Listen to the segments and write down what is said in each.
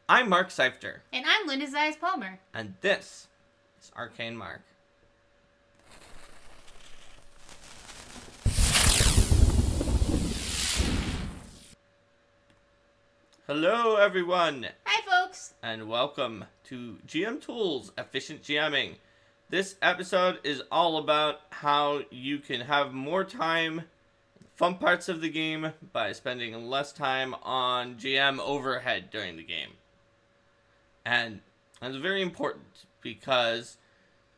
I'm Mark Seifter. And I'm Linda Zayas Palmer. And this is Arcane Mark. Hello, everyone. Hi, folks. And welcome to GM Tools Efficient GMing. This episode is all about how you can have more time, fun parts of the game, by spending less time on GM overhead during the game. And that's very important because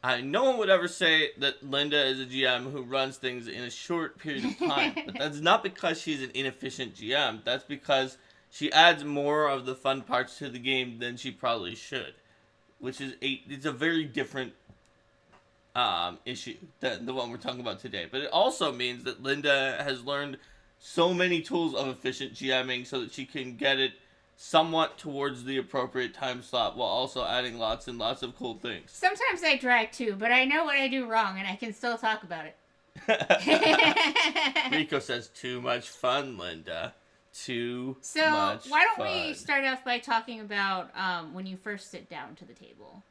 no one would ever say that Linda is a GM who runs things in a short period of time. But that's not because she's an inefficient GM. That's because she adds more of the fun parts to the game than she probably should. Which is it's a very different issue than the one we're talking about today. But it also means that Linda has learned so many tools of efficient GMing so that she can get it somewhat towards the appropriate time slot while also adding lots and lots of cool things. Sometimes I drag too, but I know what I do wrong and I can still talk about it. Rico says, too much fun, Linda. Too much fun. So, why don't we start off by talking about when you first sit down to the table?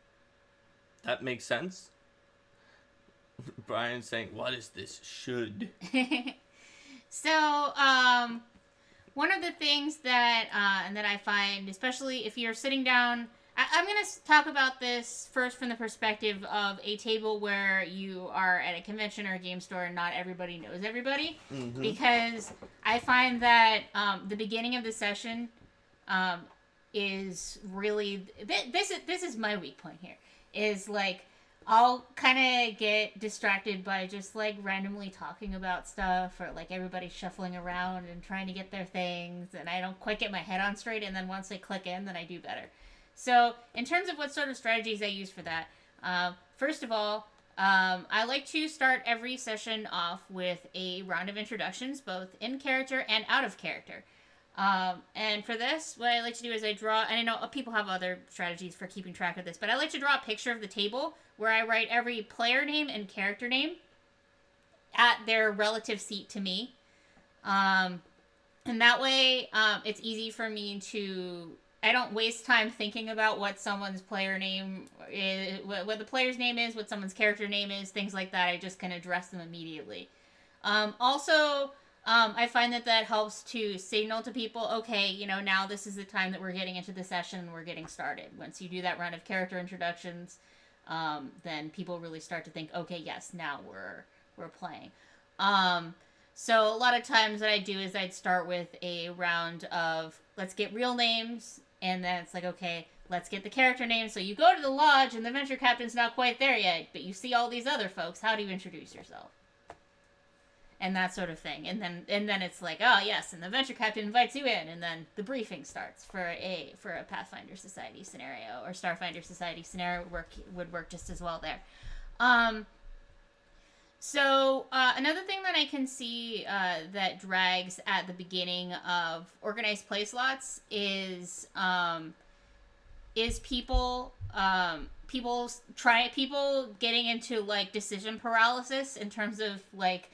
That makes sense. Brian's saying, what is this should? So, one of the things that I find, especially if you're sitting down, I'm going to talk about this first from the perspective of a table where you are at a convention or a game store and not everybody knows everybody. Mm-hmm. Because I find that the beginning of the session is really... This is my weak point here. Is like... I'll kind of get distracted by just, like, randomly talking about stuff or, like, everybody shuffling around and trying to get their things, and I don't quite get my head on straight, and then once they click in, then I do better. So, in terms of what sort of strategies I use for that, first of all, I like to start every session off with a round of introductions, both in character and out of character. And for this, what I like to do is I draw, and I know people have other strategies for keeping track of this, but I like to draw a picture of the table where I write every player name and character name at their relative seat to me. And that way, it's easy for me to... I don't waste time thinking about what someone's player name is, what the player's name is, what someone's character name is, things like that. I just can address them immediately. Also... I find that helps to signal to people, okay, now this is the time that we're getting into the session and we're getting started. Once you do that round of character introductions, then people really start to think, okay, yes, now we're playing. So a lot of times what I do is I'd start with a round of, let's get real names, and then it's like, okay, let's get the character names. So you go to the lodge and the venture captain's not quite there yet, but you see all these other folks. How do you introduce yourself? And that sort of thing. And then it's like, oh yes, and the venture captain invites you in, and then the briefing starts for a Pathfinder Society scenario, or Starfinder Society scenario would work just as well there. So another thing that I can see that drags at the beginning of organized play slots is people getting into like decision paralysis in terms of like,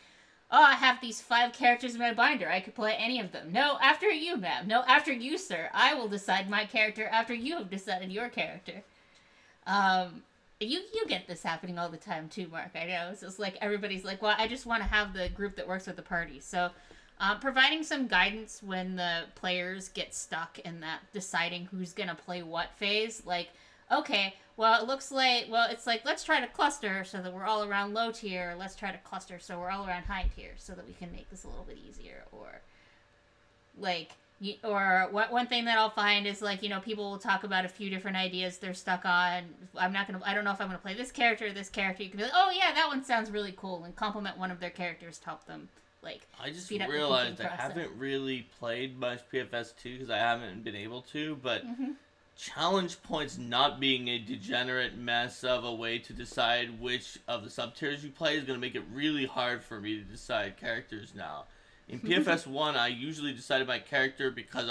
oh, I have these 5 characters in my binder. I could play any of them. No, after you, ma'am. No, after you, sir. I will decide my character after you have decided your character. You get this happening all the time too, Mark. I know. It's just like everybody's like, well, I just want to have the group that works with the party. So providing some guidance when the players get stuck in that deciding who's going to play what phase. Like, okay, well, it's like, let's try to cluster so that we're all around low tier. Let's try to cluster so we're all around high tier so that we can make this a little bit easier. Or, like, one thing that I'll find is, like, people will talk about a few different ideas they're stuck on. I don't know if I'm going to play this character or this character. You can be like, oh, yeah, that one sounds really cool, and compliment one of their characters to help them, like, I just realized I haven't really played much PFS2 because I haven't been able to, but... Mm-hmm. Challenge points not being a degenerate mess of a way to decide which of the sub-tiers you play is going to make it really hard for me to decide characters now. In PFS 1, I usually decided my character because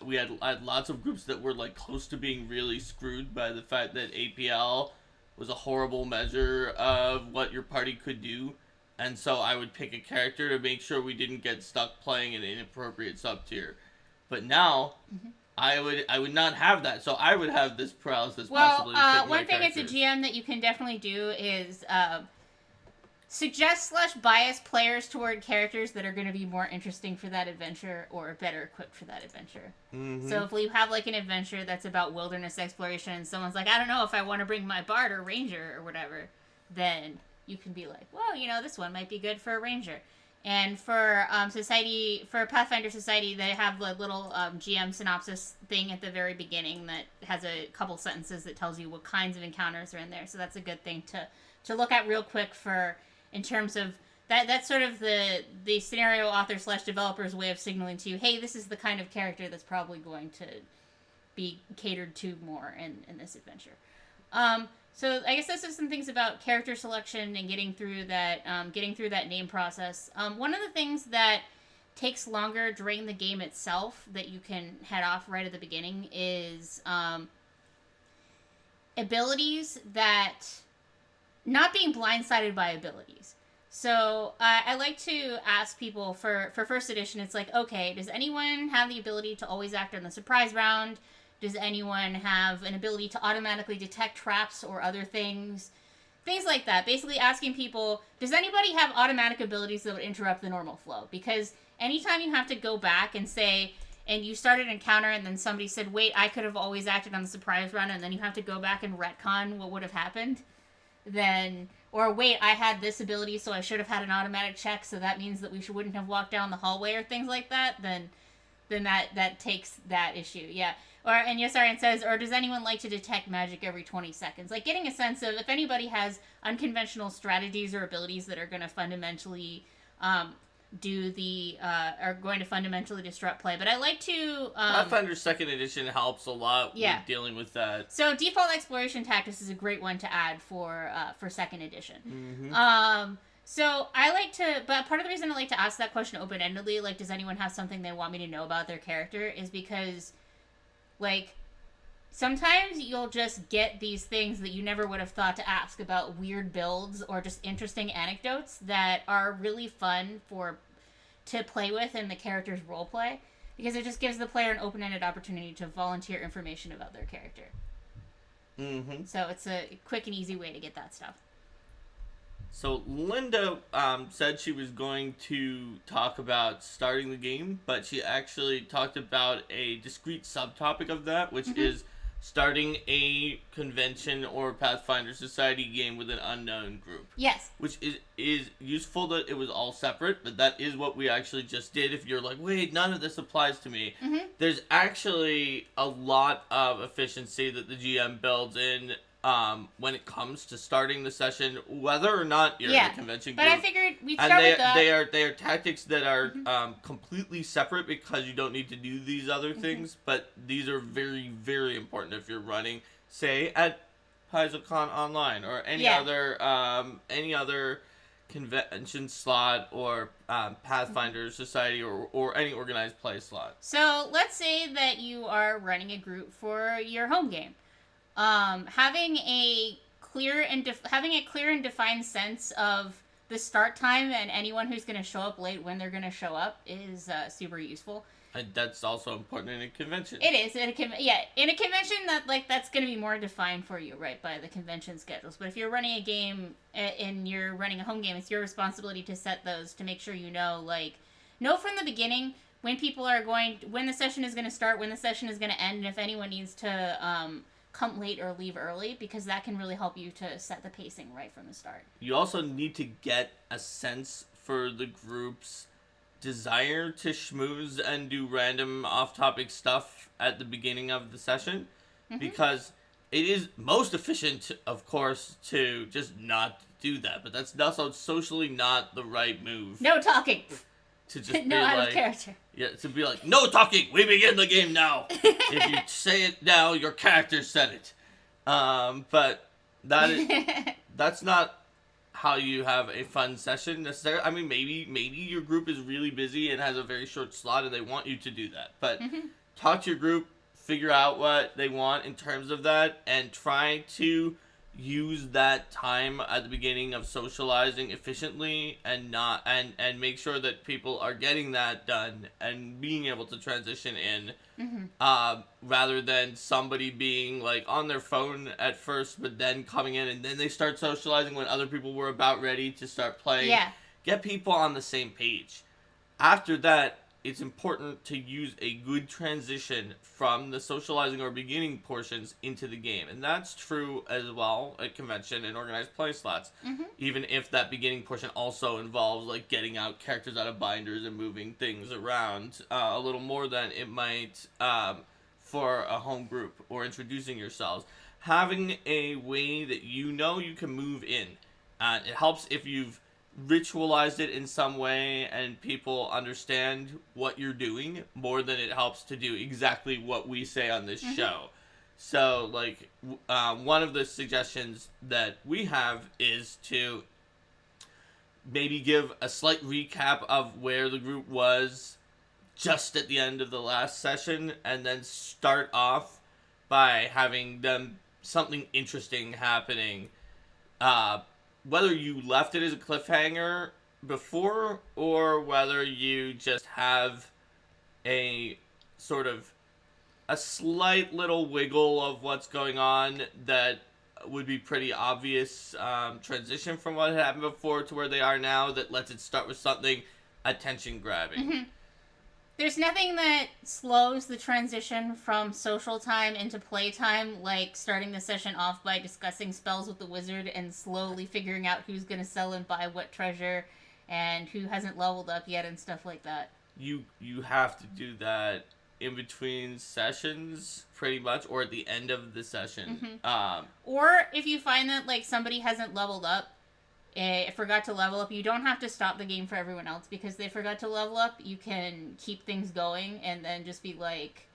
we had lots of groups that were like close to being really screwed by the fact that APL was a horrible measure of what your party could do. And so I would pick a character to make sure we didn't get stuck playing an inappropriate sub-tier. But now... Mm-hmm. I would not have that. So I would have this paralysis Well, possibly. To pick my one thing as a characters. GM that you can definitely do is suggest / bias players toward characters that are going to be more interesting for that adventure or better equipped for that adventure. Mm-hmm. So if we have like an adventure that's about wilderness exploration and someone's like, I don't know if I want to bring my bard or ranger or whatever, then you can be like, well, you know, this one might be good for a ranger. And for Pathfinder Society, they have the little GM synopsis thing at the very beginning that has a couple sentences that tells you what kinds of encounters are in there. So that's a good thing to look at real quick for, in terms of, that's sort of the scenario author / developer's way of signaling to you, hey, this is the kind of character that's probably going to be catered to more in this adventure. So I guess those are some things about character selection and getting through that name process. One of the things that takes longer during the game itself that you can head off right at the beginning is abilities that, not being blindsided by abilities. So I like to ask people for first edition, it's like, okay, does anyone have the ability to always act on the surprise round? Does anyone have an ability to automatically detect traps or other things? Things like that. Basically asking people, does anybody have automatic abilities that would interrupt the normal flow? Because anytime you have to go back and say, and you started an encounter and then somebody said, wait, I could have always acted on the surprise round, and then you have to go back and retcon what would have happened, then, or wait, I had this ability, so I should have had an automatic check, so that means that we wouldn't have walked down the hallway or things like that, then that takes that issue. Yeah. And it says, or does anyone like to detect magic every 20 seconds? Like, getting a sense of if anybody has unconventional strategies or abilities that are going to fundamentally are going to fundamentally disrupt play. But I like to... Pathfinder 2nd Edition helps a lot with dealing with that. So default exploration tactics is a great one to add for 2nd Edition. Mm-hmm. So I like to... But part of the reason I like to ask that question open-endedly, like, does anyone have something they want me to know about their character, is because... like, sometimes you'll just get these things that you never would have thought to ask about weird builds or just interesting anecdotes that are really fun to play with in the character's roleplay, because it just gives the player an open-ended opportunity to volunteer information about their character. Mm-hmm. So it's a quick and easy way to get that stuff. So Linda said she was going to talk about starting the game, but she actually talked about a discrete subtopic of that, which is starting a convention or Pathfinder Society game with an unknown group. Yes. Which is useful that it was all separate, but that is what we actually just did. If you're like, wait, none of this applies to me, there's actually a lot of efficiency that the GM builds in when it comes to starting the session, whether or not you're in a convention group. But I figured we'd start with that. They are tactics that are completely separate because you don't need to do these other things, but these are very, very important if you're running, say, at PaizoCon Online or any other convention slot or Pathfinder Society or any organized play slot. So let's say that you are running a group for your home game. Having a clear and defined sense of the start time and anyone who's going to show up late when they're going to show up is super useful. And that's also important in a convention. It is in a convention that's going to be more defined for you, right, by the convention schedules. But if you're running a game and you're running a home game, it's your responsibility to set those to make sure you know from the beginning when the session is going to start, when the session is going to end, and if anyone needs to come late or leave early, because that can really help you to set the pacing right from the start. You also need to get a sense for the group's desire to schmooze and do random off-topic stuff at the beginning of the session, because it is most efficient, of course, to just not do that, but that's also socially not the right move. No talking. To just no, be out like, of character. Yeah, to be like, no talking, we begin the game now. If you say it now, your character said it. But that's not how you have a fun session necessarily. I mean, maybe your group is really busy and has a very short slot and they want you to do that. But talk to your group, figure out what they want in terms of that, and try to use that time at the beginning of socializing efficiently and not and make sure that people are getting that done and being able to transition in, rather than somebody being like on their phone at first but then coming in and then they start socializing when other people were about ready to start playing. Yeah. Get people on the same page. After that, it's important to use a good transition from the socializing or beginning portions into the game. And that's true as well at convention and organized play slots. Even if that beginning portion also involves like getting out characters out of binders and moving things around a little more than it might for a home group or introducing yourselves. Having a way that you know you can move in. It helps if you've ritualized it in some way and people understand what you're doing more than it helps to do exactly what we say on this show. So, like, one of the suggestions that we have is to maybe give a slight recap of where the group was just at the end of the last session and then start off by having them something interesting happening. Whether you left it as a cliffhanger before or whether you just have a sort of a slight little wiggle of what's going on that would be pretty obvious transition from what had happened before to where they are now that lets it start with something attention grabbing. There's nothing that slows the transition from social time into playtime, like starting the session off by discussing spells with the wizard and slowly figuring out who's going to sell and buy what treasure and who hasn't leveled up yet and stuff like that. You have to do that in between sessions, pretty much, or at the end of the session. Or if you find that like somebody hasn't leveled up, forgot to level up, you don't have to stop the game for everyone else because they forgot to level up. You can keep things going and then just be like,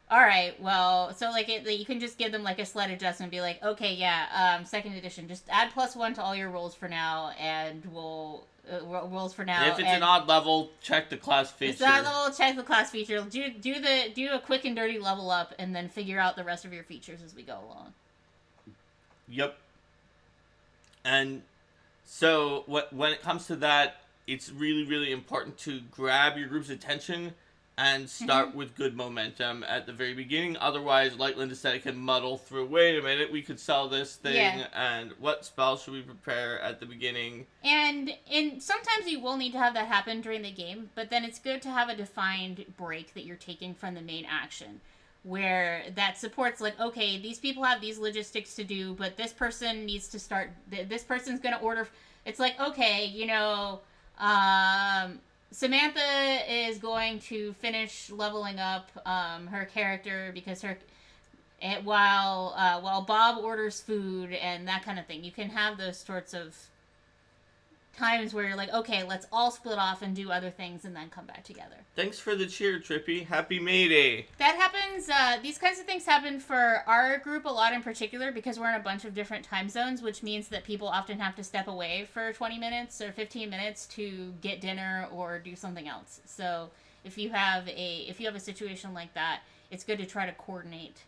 all right, well, so like you can just give them like a slight adjustment, be like, okay, yeah, second edition, just add +1 to all your rolls for now, and we'll rolls for now. If it's an odd level, check the class feature. It's odd level, check the class feature. Do a quick and dirty level up, and then figure out the rest of your features as we go along. Yep. And so when it comes to that, it's really, really important to grab your group's attention and start with good momentum at the very beginning. Otherwise, like Linda said, it can muddle through. Wait a minute, we could sell this thing, and what spell should we prepare at the beginning? And sometimes you will need to have that happen during the game, but then it's good to have a defined break that you're taking from the main action, where that supports, like, okay, these people have these logistics to do, but this person needs to start, this person's going to order. It's like, okay, you know, Samantha is going to finish leveling up her character because while Bob orders food and that kind of thing. You can have those sorts of times where you're like, okay, let's all split off and do other things and then come back together. Thanks for the cheer, Trippy. Happy May Day. That happens, these kinds of things happen for our group a lot in particular because we're in a bunch of different time zones, which means that people often have to step away for 20 minutes or 15 minutes to get dinner or do something else. So if you have a situation like that, it's good to try to coordinate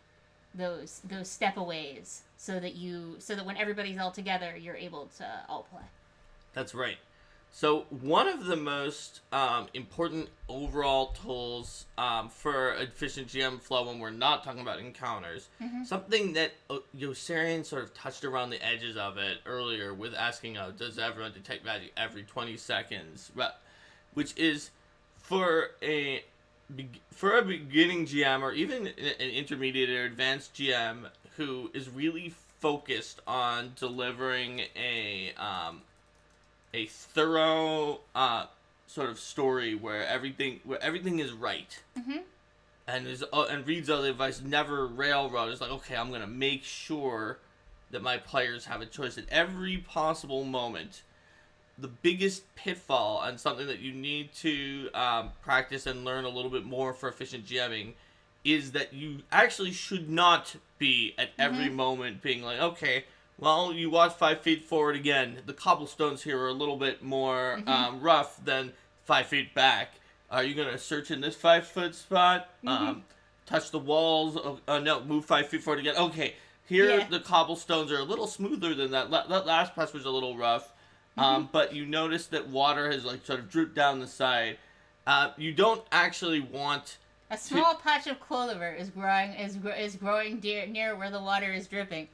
those stepaways so that when everybody's all together, you're able to all play. That's right. So one of the most important overall tools for efficient GM flow when we're not talking about encounters, something that Yosarian sort of touched around the edges of it earlier with asking, does everyone detect magic every 20 seconds? Which is for a beginning GM or even an intermediate or advanced GM who is really focused on delivering a thorough sort of story where everything is right, and reads all the advice, never railroad. It's like, okay, I'm gonna make sure that my players have a choice at every possible moment. The biggest pitfall and something that you need to practice and learn a little bit more for efficient GMing is that you actually should not be at every moment being like, okay, well, you walk 5 feet forward again. The cobblestones here are a little bit more rough than 5 feet back. Are you going to search in this 5-foot spot? Touch the walls? No, move 5 feet forward again. Okay, Here, Yeah. the cobblestones are a little smoother than that. That last patch was a little rough. But you notice that water has like sort of dripped down the side. You don't actually want A small patch of clover is growing near where the water is dripping.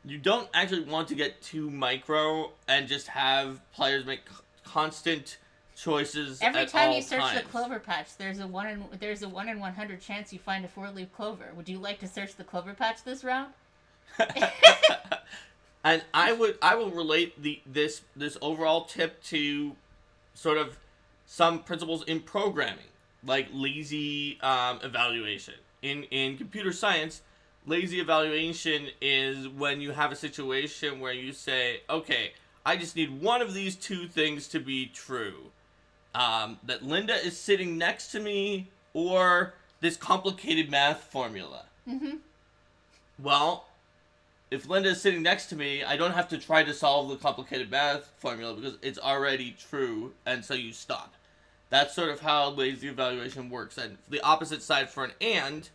you don't actually want to get too micro and just have players make constant choices Every at time all you search times. the clover patch, there's a 1 in 100 chance you find a 4-leaf clover. Would you like to search the clover patch this round? And I will relate this overall tip to sort of some principles in programming, like lazy evaluation. In computer science, lazy evaluation is when you have a situation where you say, okay, I just need one of these two things to be true. That Linda is sitting next to me, or this complicated math formula. Mm-hmm. Well, if Linda is sitting next to me, I don't have to try to solve the complicated math formula because it's already true, and so you stop. That's sort of how lazy evaluation works. And the opposite side for an and,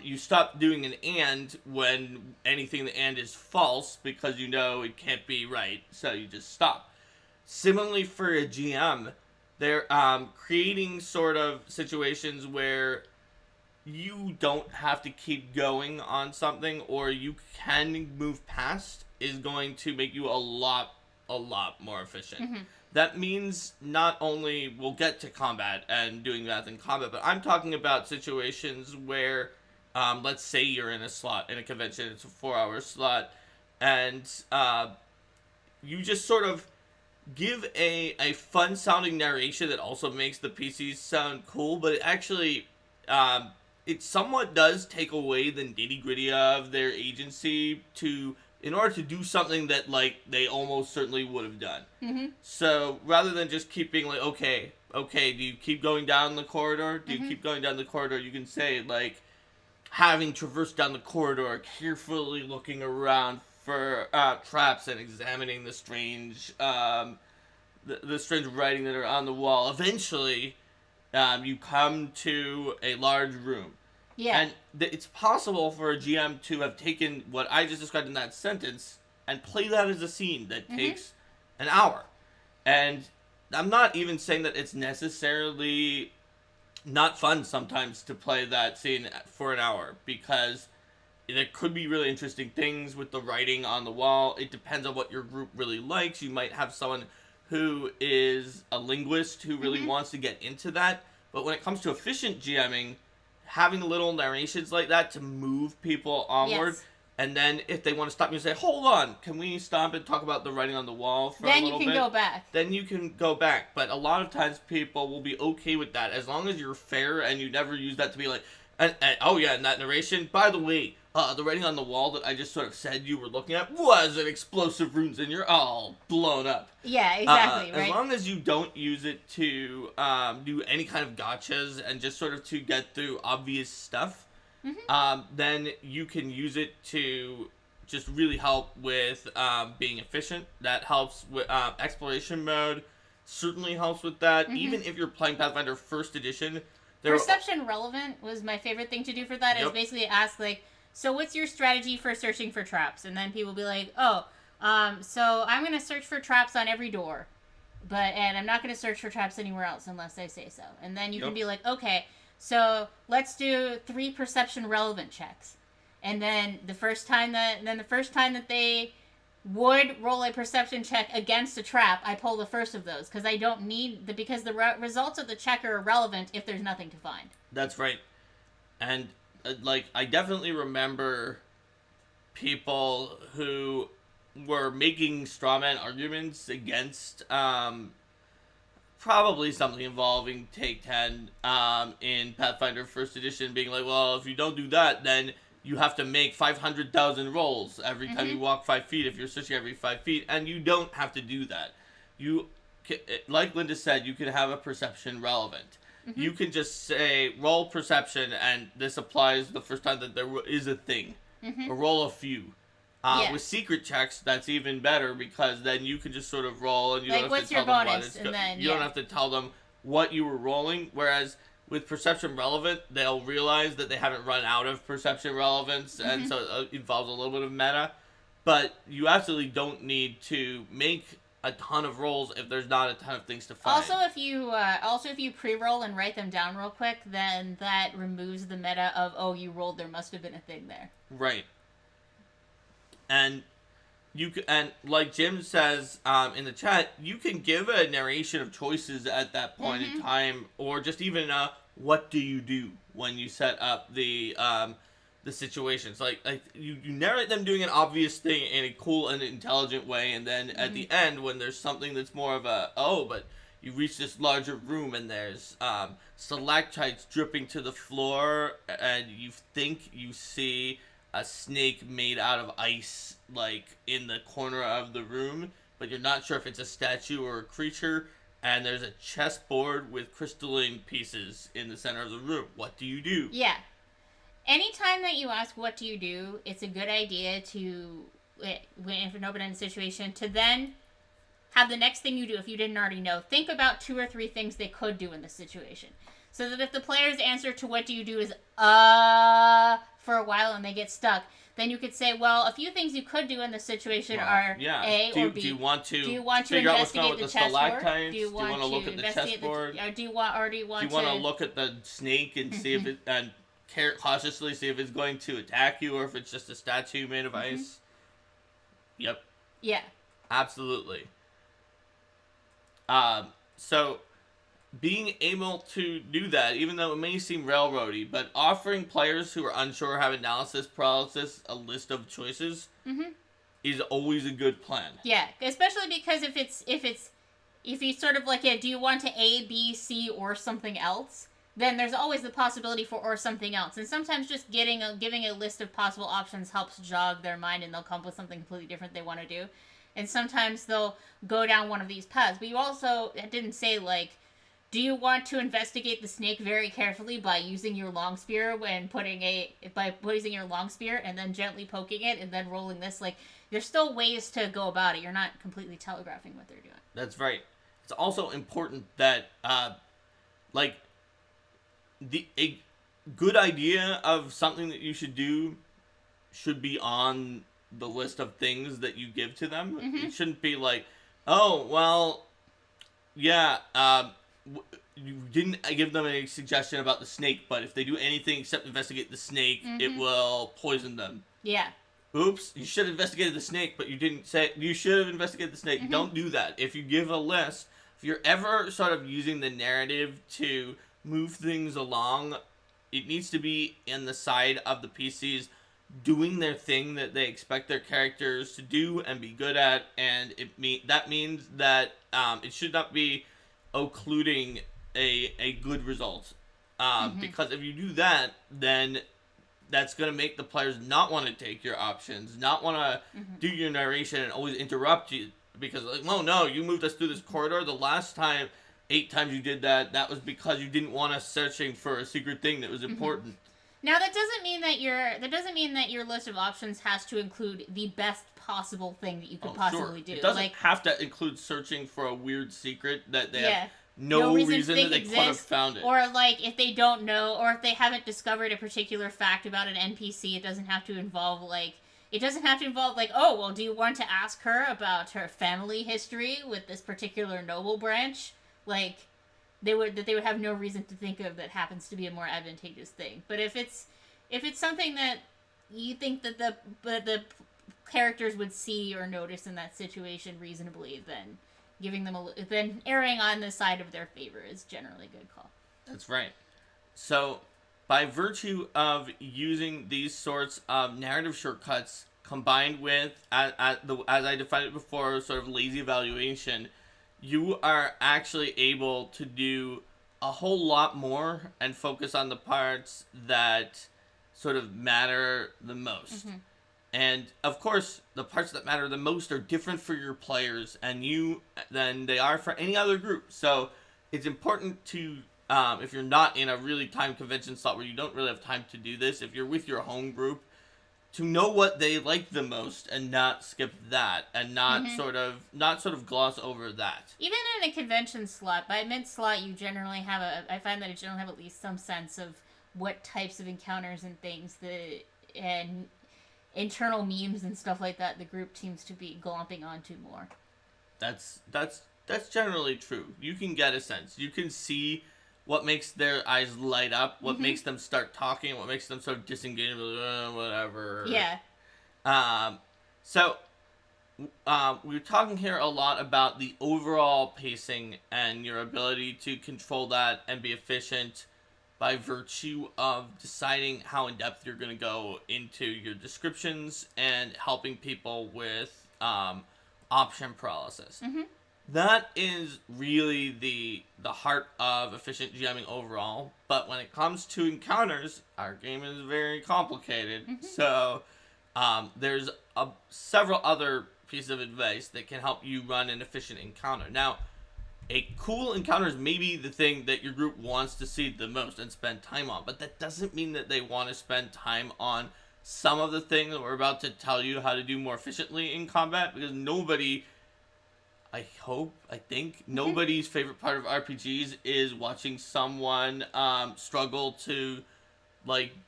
you stop doing an and when anything in the and is false because you know it can't be right, so you just stop. Similarly for a GM, they're creating sort of situations where you don't have to keep going on something, or you can move past, is going to make you a lot more efficient. That means not only we'll get to combat and doing math in combat, but I'm talking about situations where, let's say you're in a slot, in a convention, it's a 4-hour slot, and you just sort of give a fun-sounding narration that also makes the PCs sound cool, but it actually, it somewhat does take away the nitty-gritty of their agency in order to do something that, like, they almost certainly would have done. So, rather than just keeping, like, okay, do you keep going down the corridor? Do you keep going down the corridor? You can say, like, having traversed down the corridor, carefully looking around for traps and examining the strange, the strange writing that are on the wall. Eventually, you come to a large room. Yeah. And it's possible for a GM to have taken what I just described in that sentence and play that as a scene that takes an hour. And I'm not even saying that it's necessarily not fun sometimes to play that scene for an hour, because there could be really interesting things with the writing on the wall. It depends on what your group really likes. You might have someone who is a linguist who really wants to get into that. But when it comes to efficient GMing, having little narrations like that to move people onward, and then if they want to stop you and say, hold on, can we stop and talk about the writing on the wall for a little bit? Then you can go back. Then you can go back. But a lot of times people will be okay with that, as long as you're fair and you never use that to be like, and oh yeah, in that narration, by the way, the writing on the wall that I just sort of said you were looking at was an explosive runes and you're all blown up. Yeah, exactly, right? As long as you don't use it to do any kind of gotchas and just sort of to get through obvious stuff, then you can use it to just really help with being efficient. That helps with exploration mode. Certainly helps with that. Even if you're playing Pathfinder First Edition, Perception relevant was my favorite thing to do for that. Is basically ask, like, so what's your strategy for searching for traps? And then people will be like, oh, so I'm going to search for traps on every door, and I'm not going to search for traps anywhere else unless I say so. And then you can be like, okay, so let's do 3 perception relevant checks. And then the first time that they would roll a perception check against a trap, I pull the first of those, because I don't need because the results of the check are irrelevant if there's nothing to find. That's right. And like, I definitely remember people who were making strawman arguments against probably something involving Take 10 in Pathfinder First Edition, being like, well, if you don't do that, then you have to make 500,000 rolls every time you walk 5 feet if you're searching every 5 feet, and you don't have to do that. You, like Linda said, you can have a perception relevant. You can just say, roll perception, and this applies the first time that there is a thing. Or roll a few. With secret checks, that's even better, because then you can just sort of roll, and you don't have to tell them what it's and then, you don't have to tell them what you were rolling. Whereas with perception relevant, they'll realize that they haven't run out of perception relevance, and so it involves a little bit of meta. But you absolutely don't need to make a ton of rolls if there's not a ton of things to find. Also if you pre-roll and write them down real quick, then that removes the meta of, oh, you rolled, there must have been a thing there. Right. And like Jim says in the chat, you can give a narration of choices at that point in time, or just even what do you do when you set up the situations. Like you narrate them doing an obvious thing in a cool and intelligent way, and then at the end, when there's something that's more of a, but you reach this larger room and there's stalactites dripping to the floor, and you think you see a snake made out of ice, like, in the corner of the room, but you're not sure if it's a statue or a creature, and there's a chessboard with crystalline pieces in the center of the room. What do you do? Yeah. Anytime that you ask what do you do, it's a good idea to, if an open-ended situation, to then have the next thing you do, if you didn't already know, think about 2 or 3 things they could do in this situation. So that if the player's answer to what do you do is, for a while and they get stuck, then you could say, well, a few things you could do in this situation are A or B. Do you want to figure out what's going on with the chessboard? Do you want to look at the chessboard? Do you want to look at the snake and see if it, and cautiously see if it's going to attack you, or if it's just a statue made of ice? Yep. Yeah. Absolutely. So being able to do that, even though it may seem railroady, but offering players who are unsure or have analysis paralysis a list of choices is always a good plan. Yeah, especially because if you sort of like, do you want to A, B, C, or something else? Then there's always the possibility for or something else. And sometimes just giving a list of possible options helps jog their mind, and they'll come up with something completely different they want to do. And sometimes they'll go down one of these paths. But you also didn't say, like, do you want to investigate the snake very carefully by using your long spear by using your long spear and then gently poking it and then rolling this? Like, there's still ways to go about it. You're not completely telegraphing what they're doing. That's right. It's also important that, a good idea of something that you should do should be on the list of things that you give to them. It shouldn't be like, oh, well, yeah, you didn't give them a suggestion about the snake, but if they do anything except investigate the snake, it will poison them. Yeah. Oops, you should have investigated the snake, but you didn't say, you should have investigated the snake. Don't do that. If you give a list, if you're ever sort of using the narrative to move things along, it needs to be in the side of the PCs doing their thing that they expect their characters to do and be good at, and that means that it should not be occluding a good result, because if you do that, then that's going to make the players not want to take your options, not want to do your narration, and always interrupt you, because, like, oh no, you moved us through this corridor the last time, 8 times you did that, that was because you didn't want us searching for a secret thing that was important. Now that doesn't mean that your list of options has to include the best possible thing that you could possibly do. It doesn't have to include searching for a weird secret that they have no reason that they could have found it. Or, like, if they don't know, or if they haven't discovered a particular fact about an NPC, it doesn't have to involve, like, oh, well, do you want to ask her about her family history with this particular noble branch? Like, they would have no reason to think of that happens to be a more advantageous thing. But if it's something that you think that the characters would see or notice in that situation reasonably, then then erring on the side of their favor is generally a good call. That's right. So, by virtue of using these sorts of narrative shortcuts combined with, as I defined it before, sort of lazy evaluation, you are actually able to do a whole lot more and focus on the parts that sort of matter the most. And, of course, the parts that matter the most are different for your players than they are for any other group. So it's important to, if you're not in a really time convention slot where you don't really have time to do this, if you're with your home group, to know what they like the most and not skip that and not Mhm. not sort of gloss over that. Even in a convention slot, by mid slot, you generally have I find that you generally have at least some sense of what types of encounters and things and internal memes and stuff like that the group seems to be glomping onto more. That's generally true. You can get a sense. You can see what makes their eyes light up, what makes them start talking, what makes them sort of disengaged, whatever. Yeah. So we're talking here a lot about the overall pacing and your ability to control that and be efficient by virtue of deciding how in depth you're going to go into your descriptions and helping people with option paralysis. That is really the heart of efficient GMing overall. But when it comes to encounters, our game is very complicated. So there's several other pieces of advice that can help you run an efficient encounter. Now, a cool encounter is maybe the thing that your group wants to see the most and spend time on. But that doesn't mean that they want to spend time on some of the things that we're about to tell you how to do more efficiently in combat, because nobody... I think nobody's favorite part of RPGs is watching someone struggle to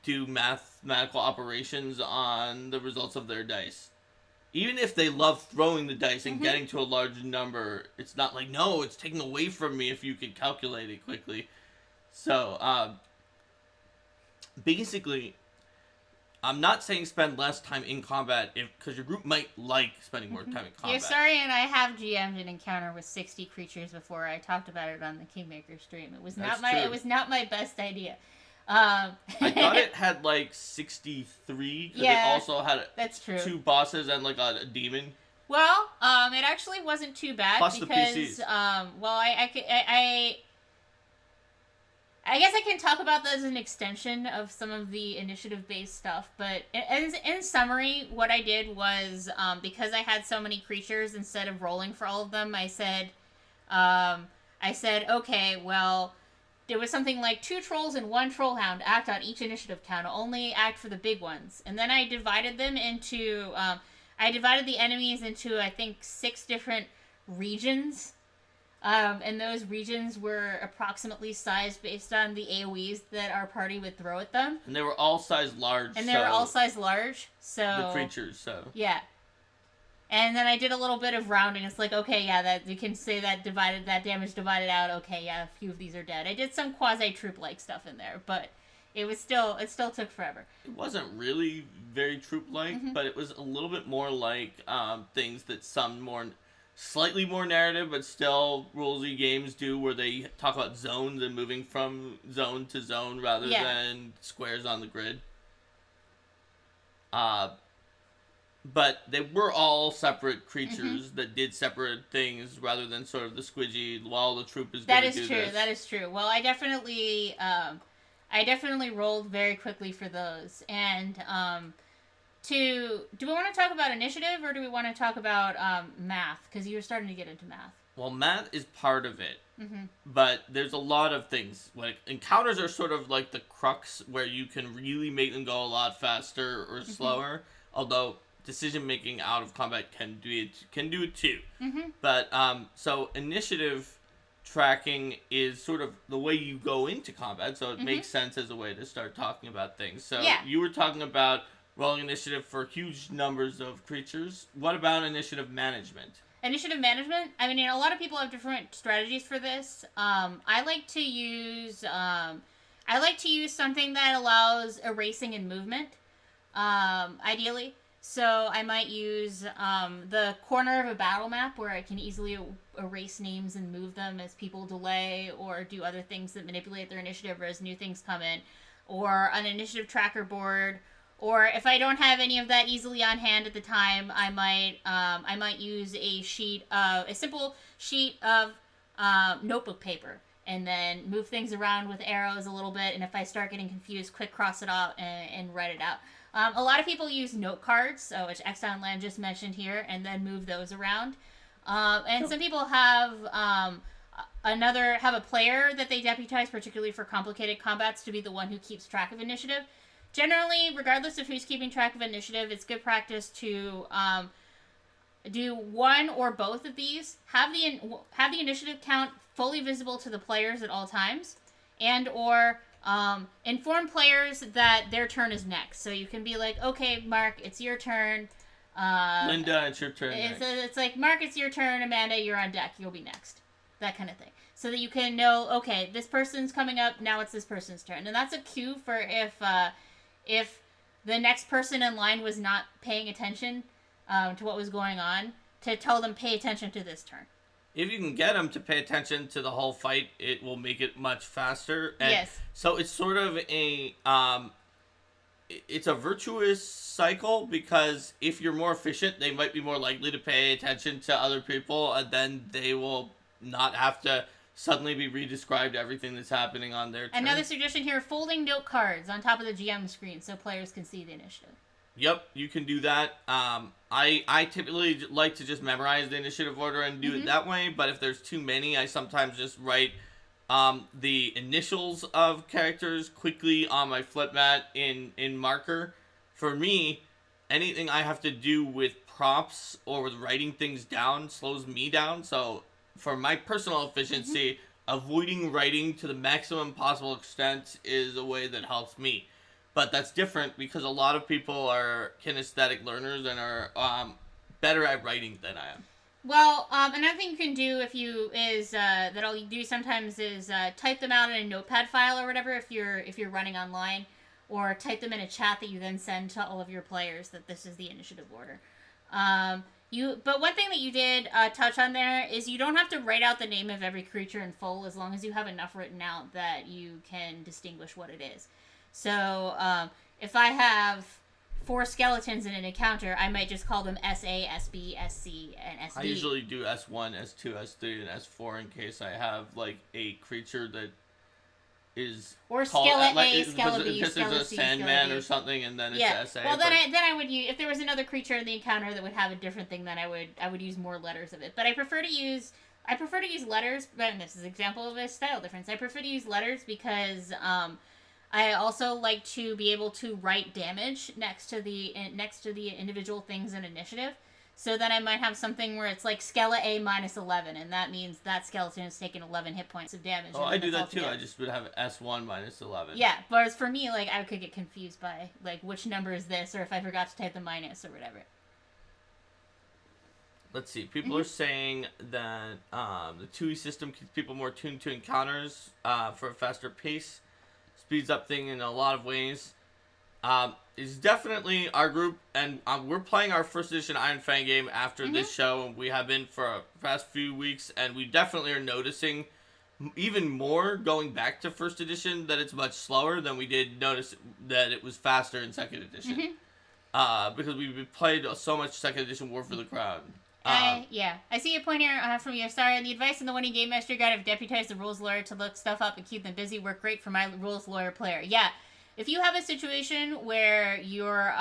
do mathematical operations on the results of their dice. Even if they love throwing the dice and getting to a large number, it's not like, no, it's taken away from me if you can calculate it quickly. So basically, I'm not saying spend less time in combat because your group might like spending more time in combat. You're sorry, and I have GM'd an encounter with 60 creatures before. I talked about it on the Kingmaker stream. It was not my best idea. I thought it had 63 because it also had that's true. 2 bosses and a demon. Well, it actually wasn't too bad plus because the PCs. I guess I can talk about that as an extension of some of the initiative-based stuff, but in summary, what I did was, because I had so many creatures, instead of rolling for all of them, I said, okay, well, there was something like 2 trolls and 1 troll hound act on each initiative count, only act for the big ones. And then I divided them into, I divided the enemies into, I think, 6 different regions. And those regions were approximately sized based on the AoEs that our party would throw at them. And they were all size large. So... The creatures, so... Yeah. And then I did a little bit of rounding. It's like, okay, yeah, that you can say that damage divided out. Okay, yeah, a few of these are dead. I did some quasi-troop-like stuff in there, but it still took forever. It wasn't really very troop-like, but it was a little bit more like things that some slightly more narrative, but still rulesy games do, where they talk about zones and moving from zone to zone rather than squares on the grid. But they were all separate creatures that did separate things rather than sort of the squidgy, while the troop is going to do this. That is true. Well, I definitely rolled very quickly for those. And, do we want to talk about initiative, or do we want to talk about math? Because you were starting to get into math. Well, math is part of it, but there's a lot of things. Encounters are sort of like the crux where you can really make them go a lot faster or slower, although decision-making out of combat can do it too. But, so initiative tracking is sort of the way you go into combat, so it makes sense as a way to start talking about things. So you were talking about rolling initiative for huge numbers of creatures. What about initiative management? Initiative management? I mean, a lot of people have different strategies for this. I like to use something that allows erasing and movement, ideally. So I might use the corner of a battle map where I can easily erase names and move them as people delay or do other things that manipulate their initiative or as new things come in. Or an initiative tracker board. Or if I don't have any of that easily on hand at the time, I might use a simple sheet of notebook paper, and then move things around with arrows a little bit. And if I start getting confused, quick cross it out and write it out. A lot of people use note cards, which Exxon Land just mentioned here, and then move those around. And some people have a player that they deputize, particularly for complicated combats, to be the one who keeps track of initiative. generally, regardless of who's keeping track of initiative, it's good practice to do one or both of these. Have the initiative count fully visible to the players at all times, and or inform players that their turn is next. So you can be like, okay, Mark, it's your turn. Linda, it's your turn. It's like, Mark, it's your turn. Amanda, you're on deck. You'll be next. That kind of thing. So that you can know, okay, this person's coming up. Now it's this person's turn, and that's a cue for if the next person in line was not paying attention to what was going on, to tell them pay attention to this turn. If you can get them to pay attention to the whole fight, it will make it much faster. And yes. So it's sort of it's a virtuous cycle, because if you're more efficient, they might be more likely to pay attention to other people, and then they will not have to suddenly be re-described everything that's happening on their turn. Another suggestion here, folding note cards on top of the GM screen so players can see the initiative. Yep, you can do that. I typically like to just memorize the initiative order and do it that way, but if there's too many, I sometimes just write the initials of characters quickly on my flip mat in marker. For me, anything I have to do with props or with writing things down slows me down, so for my personal efficiency, avoiding writing to the maximum possible extent is a way that helps me. But that's different because a lot of people are kinesthetic learners and are better at writing than I am. Well, another thing you can do that I'll do sometimes is type them out in a notepad file or whatever if you're running online, or type them in a chat that you then send to all of your players that this is the initiative order. But one thing that you did touch on there is you don't have to write out the name of every creature in full, as long as you have enough written out that you can distinguish what it is. So, if I have 4 skeletons in an encounter, I might just call them SA, SB, SC, and SD. I usually do S1, S2, S3, and S4 in case I have, like, a creature that is or called... Skeleton like, A, Skeleton B, this Skeleton is a C, Sandman or something, and then it's SA. Well, then I would use... If there was another creature in the encounter that would have a different thing, then I would use more letters of it. But I prefer to use letters, but this is an example of a style difference. I prefer to use letters because... I also like to be able to write damage next to the individual things in initiative. So then I might have something where it's like Skele A minus 11, and that means that skeleton has taken 11 hit points of damage. Oh, I do that too. I just would have S1 minus 11. Yeah, whereas for me, like, I could get confused by, like, which number is this, or if I forgot to type the minus or whatever. Let's see. People are saying that the 2E system keeps people more tuned to encounters for a faster pace. Speeds up thing in a lot of ways. Is definitely our group, and we're playing our first edition Iron Fang game after this show, and we have been for the past few weeks, and we definitely are noticing even more going back to first edition that it's much slower than we did notice that it was faster in second edition. Because we played so much second edition War for the Crown. Yeah. I see a point here from you. Sorry, the advice in the Winning Game Master Guide of deputize the rules lawyer to look stuff up and keep them busy work great for my rules lawyer player. Yeah. If you have a situation where you're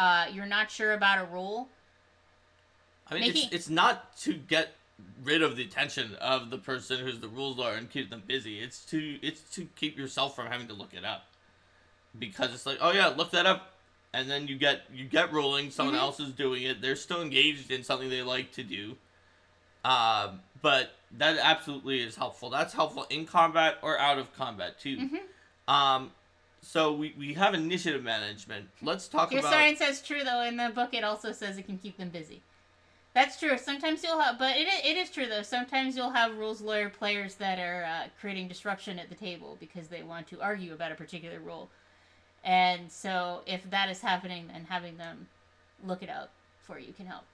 not sure about a rule... I mean, it's not to get rid of the attention of the person who's the rules lawyer and keep them busy. It's to keep yourself from having to look it up. Because it's like, oh yeah, look that up. And then you get ruling, someone else is doing it. They're still engaged in something they like to do. But that absolutely is helpful. That's helpful in combat or out of combat, too. So we have initiative management. Let's talk about... Your science says true, though. In the book, it also says it can keep them busy. That's true. Sometimes you'll have... But it is true, though. Sometimes you'll have rules lawyer players that are creating disruption at the table because they want to argue about a particular rule. And so, if that is happening, then having them look it up for you can help.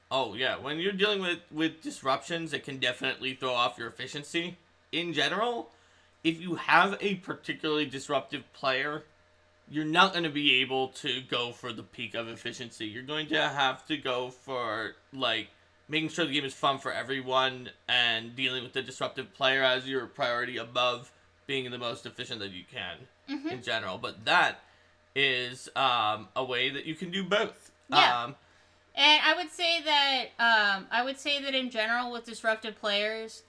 Oh, yeah. When you're dealing with disruptions, it can definitely throw off your efficiency. In general, if you have a particularly disruptive player, you're not going to be able to go for the peak of efficiency. You're going to have to go for, like, making sure the game is fun for everyone and dealing with the disruptive player as your priority above being the most efficient that you can in general. But that is a way that you can do both. Yeah. And I would say that in general with disruptive players,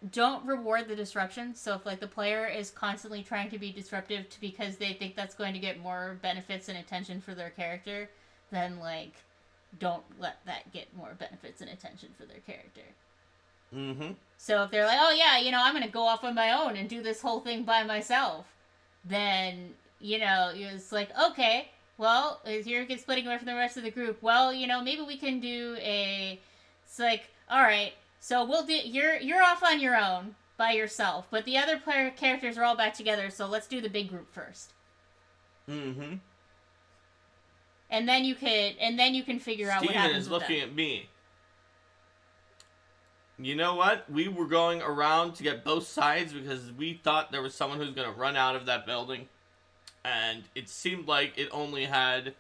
don't reward the disruption. So if like the player is constantly trying to be disruptive because they think that's going to get more benefits and attention for their character, then like don't let that get more benefits and attention for their character. Mm-hmm. So if they're like, oh yeah, I'm gonna go off on my own and do this whole thing by myself, then it's like, okay, well, you're splitting away from the rest of the group. Well, maybe we can do it's like, all right, so we'll do, you're off on your own by yourself, but the other player characters are all back together, so let's do the big group first. Mm-hmm. And then you can figure out what happens with them. Steven is looking at me. You know what? We were going around to get both sides because we thought there was someone who was going to run out of that building. And it seemed like it only had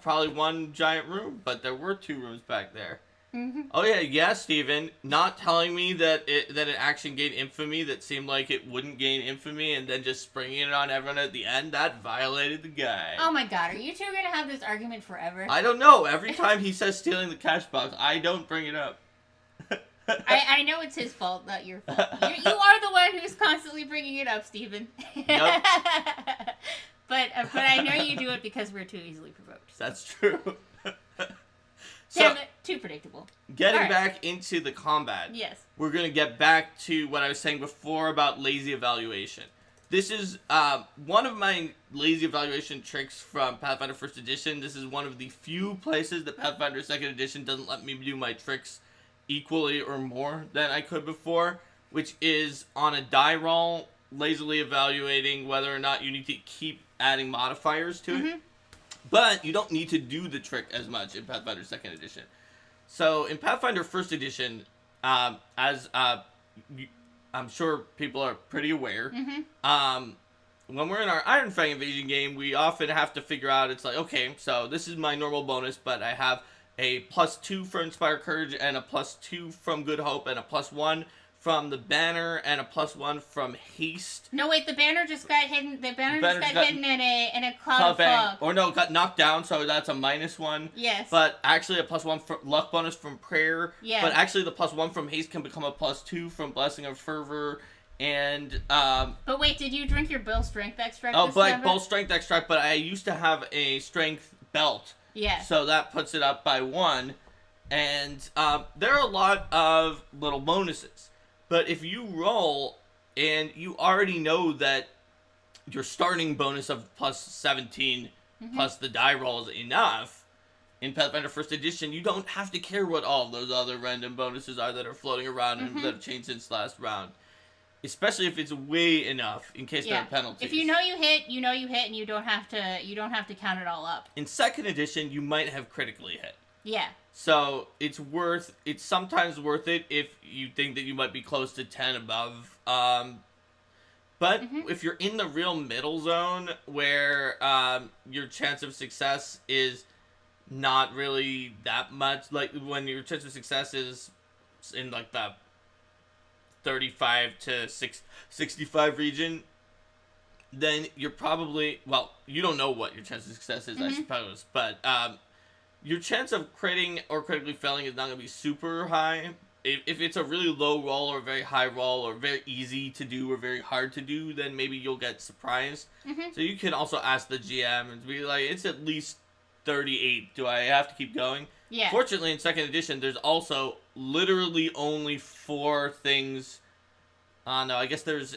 probably one giant room, but there were 2 rooms back there. Mm-hmm. Oh yeah, Steven. Not telling me that it action gained infamy that seemed like it wouldn't gain infamy, and then just springing it on everyone at the end, that violated the guy. Oh my god, are you two going to have this argument forever? I don't know. Every time he says stealing the cash box, I don't bring it up. I know it's his fault, not your fault. You are the one who's constantly bringing it up, Steven. Yep. But I know you do it because we're too easily provoked. That's true. Damn it, too predictable. Getting back into the combat. Yes. We're going to get back to what I was saying before about lazy evaluation. This is one of my lazy evaluation tricks from Pathfinder 1st Edition. This is one of the few places that Pathfinder 2nd Edition doesn't let me do my tricks equally or more than I could before, which is on a die roll, lazily evaluating whether or not you need to keep adding modifiers to it. But you don't need to do the trick as much in Pathfinder 2nd Edition. So in Pathfinder 1st Edition, as I'm sure people are pretty aware, when we're in our Iron Fang Invasion game, we often have to figure out, it's like, okay, so this is my normal bonus, but I have a +2 for Inspire Courage, and a +2 from Good Hope, and a +1 from the Banner, and a +1 from Haste. No, wait, the Banner just got hidden. The Banner just got hidden in a cloud of fog. Or no, got knocked down, so that's a -1. Yes. But actually a +1 for luck bonus from Prayer. Yeah. But actually the +1 from Haste can become a +2 from Blessing of Fervor. And But wait, did you drink your Bull Strength extract? Oh, but Bull Strength extract. But I used to have a Strength belt. Yeah. So that puts it up by 1. And there are a lot of little bonuses. But if you roll and you already know that your starting bonus of +17 plus the die roll is enough, in Pathfinder 1st Edition, you don't have to care what all of those other random bonuses are that are floating around and that have changed since last round. Especially if it's way enough in case there are penalties. If you know you hit, and you don't have to count it all up. In 2nd Edition, you might have critically hit. Yeah. So it's sometimes worth it if you think that you might be close to 10 above. But if you're in the real middle zone where your chance of success is not really that much, like when your chance of success is in like the 35 to 65 region, then you're probably, well, you don't know what your chance of success is, I suppose, but your chance of critting or critically failing is not going to be super high. If it's a really low roll or very high roll or very easy to do or very hard to do, then maybe you'll get surprised. So you can also ask the GM and be like, it's at least 38. Do I have to keep going? Yeah. Fortunately, in 2nd Edition, there's also literally only 4 things. No, I guess there's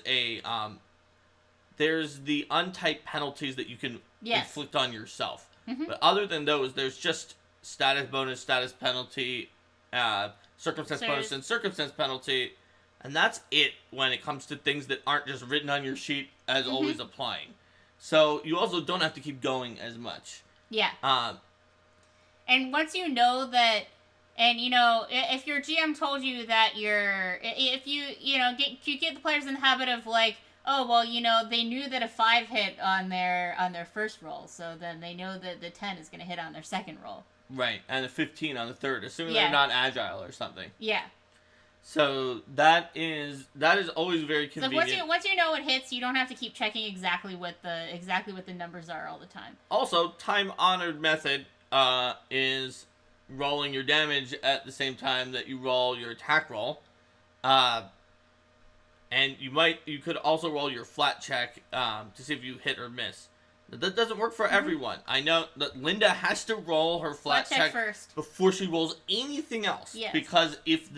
there's the untyped penalties that you can inflict on yourself. But other than those, there's just status bonus, status penalty, circumstance bonus, and circumstance penalty. And that's it when it comes to things that aren't just written on your sheet as always applying. So you also don't have to keep going as much. Yeah. And once you know that, and if your GM told you that if you get the players in the habit of like, oh, well, they knew that a 5 hit on their first roll, so then they know that the 10 is going to hit on their second roll. Right, and a 15 on the third, assuming they're not agile or something. Yeah. So that is always very convenient. So once you know it hits, you don't have to keep checking exactly what the numbers are all the time. Also, time-honored method is rolling your damage at the same time that you roll your attack roll. Uh, and you could also roll your flat check to see if you hit or miss. That doesn't work for everyone. I know that Linda has to roll her flat check first before she rolls anything else. Yes. Because if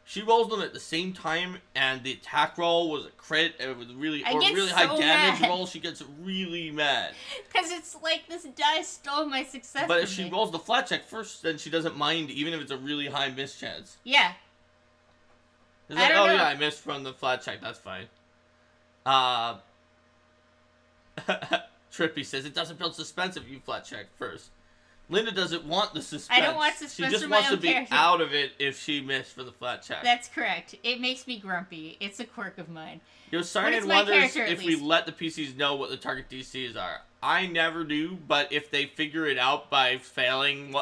she rolls them at the same time and the attack roll was a crit, it was really high damage roll, she gets really mad. Because it's like, this die stole my success. But if she rolls the flat check first, then she doesn't mind, even if it's a really high miss chance. Yeah. It's like, oh yeah, I missed from the flat check, that's fine. Trippy says it doesn't build suspense if you flat check first. Linda doesn't want the suspense. I don't want suspense. She just for wants my own to be character. out of it if she missed for the flat check. That's correct. It makes me grumpy. It's a quirk of mine. Yosarian wonders if we let the PCs know what the target DCs are. I never do, but if they figure it out by failing,